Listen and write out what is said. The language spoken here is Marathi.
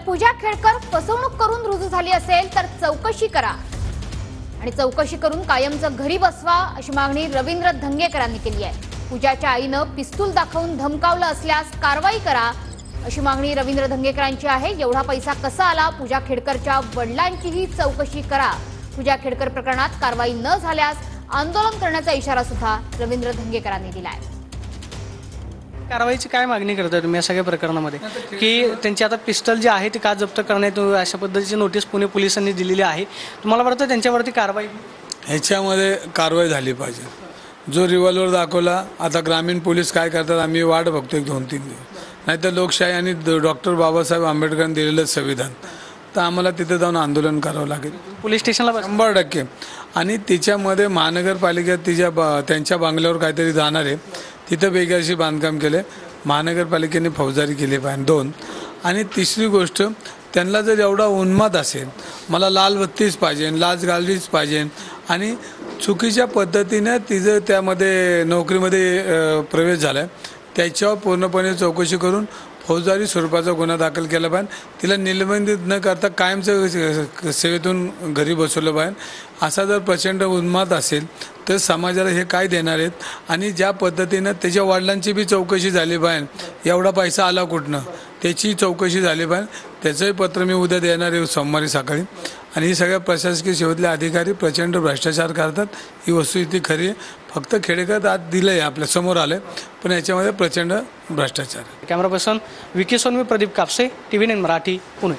पूजा खेडकर फसवणूक करून रुजू झाली असेल तर चौकशी करा आणि चौकशी करून कायमचं घरी बसवा अशी मागणी रवींद्र धंगेकरांनी केली आहे। पूजाच्या आईनं पिस्तूल दाखवून धमकावलं असल्यास कारवाई करा अशी मागणी रवींद्र धंगेकरांची आहे। एवढा पैसा कसा आला, पूजा खेडकरच्या वडिलांचीही चौकशी करा। पूजा खेडकर प्रकरणात कारवाई न झाल्यास आंदोलन करण्याचा इशारा सुद्धा रवींद्र धंगेकरांनी दिला आहे। कारवाईची काय मागणी करताय तुम्ही या सगळ्या प्रकरणामध्ये की त्यांची आता पिस्टल जे आहे ते का जप्त करण्यात अशा पद्धतीची नोटीस पुणे पोलिसांनी दिलेली आहे, तुम्हाला वाटतं त्यांच्यावरती कारवाई ह्याच्यामध्ये कारवाई झाली पाहिजे। जो रिव्हॉल्वर दाखवला, आता ग्रामीण पोलीस काय करतात आम्ही वाट बघतो 1-2-3 दिवस, नाहीतर लोकशाही आणि डॉक्टर बाबासाहेब आंबेडकरांनी दिलेलं संविधान, तर आम्हाला तिथे जाऊन आंदोलन करावं लागेल पोलीस स्टेशनला 100%। आणि तिच्यामध्ये महानगरपालिका त्यांच्या बांगल्यावर काहीतरी जाणार आहे, तिथं बेकायदेशीर बांधकाम केले, महानगरपालिकेने फौजदारी केली पाहिजे 2। आणि तिसरी गोष्ट, त्यांना जर एवढा उन्माद असेल, मला लाल बत्तीच पाहिजे, लाच गालडीच पाहिजे आणि चुकीच्या पद्धतीने तिचं त्यामध्ये नोकरीमध्ये प्रवेश झाला आहे, त्याच्यावर पूर्णपणे चौकशी करून फौजदारी स्वरूपाचा गुन्हा दाखल केला पाहिजे। तिला निलंबित न करता कायमचं सेवेतून घरी बसवलं पाहिजे। असा जर प्रचंड उन्माद असेल तर समाजाला हे काय देणार आहेत आणि ज्या पद्धतीनं त्याच्या वडिलांची बी चौकशी झाली पाहिजे, एवढा पैसा आला कुठनं त्याची चौकशी झाली पाहिजे। त्याचंही पत्र मी उद्या देणार आहे सोमवारी सकाळी। आणि ही सगळ्या प्रशासकीय सेवेतले अधिकारी प्रचंड भ्रष्टाचार करतात, ही वस्तुस्थिती खरी आहे। फक्त खेडेकर आज दिलं आहे, आपल्या समोर आलं आहे, पण याच्यामध्ये प्रचंड भ्रष्टाचार आहे। Camera person Vicky Sonavi, Pradeep Kapse, TV9 Marathi, Pune.